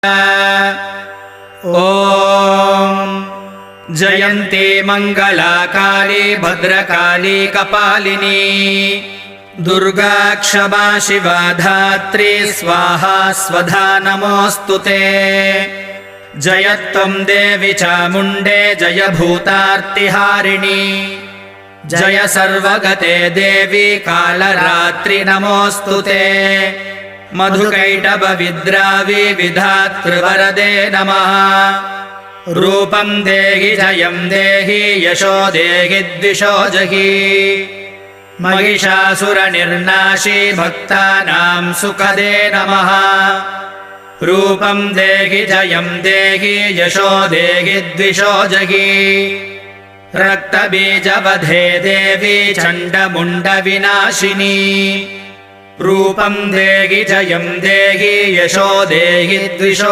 ॐ जयन्ती मङ्गलाकाली भद्रकाली कपालिनी दुर्गा क्षमा शिवा धात्री स्वाहा स्वधा नमोऽस्तु ते। जयत्वं देवी चामुण्डे जय भूतार्तिहारिणी जय सर्वगते देवी कालरात्रि नमोऽस्तु ते। मधुकैटभविद्रावी विधातृवरदे नमः। रूपं देहि जयं देहि यशो देहि द्विषो जहि। महिषासुरनिर्नाशी भक्तानां सुखदे नमः। रूपं देहि जयं देहि यशो देहि द्विषो जहि। रक्तबीजवधे देवी चण्डमुण्डविनाशिनी रूपं देहि जयं देहि यशो देहि द्विषो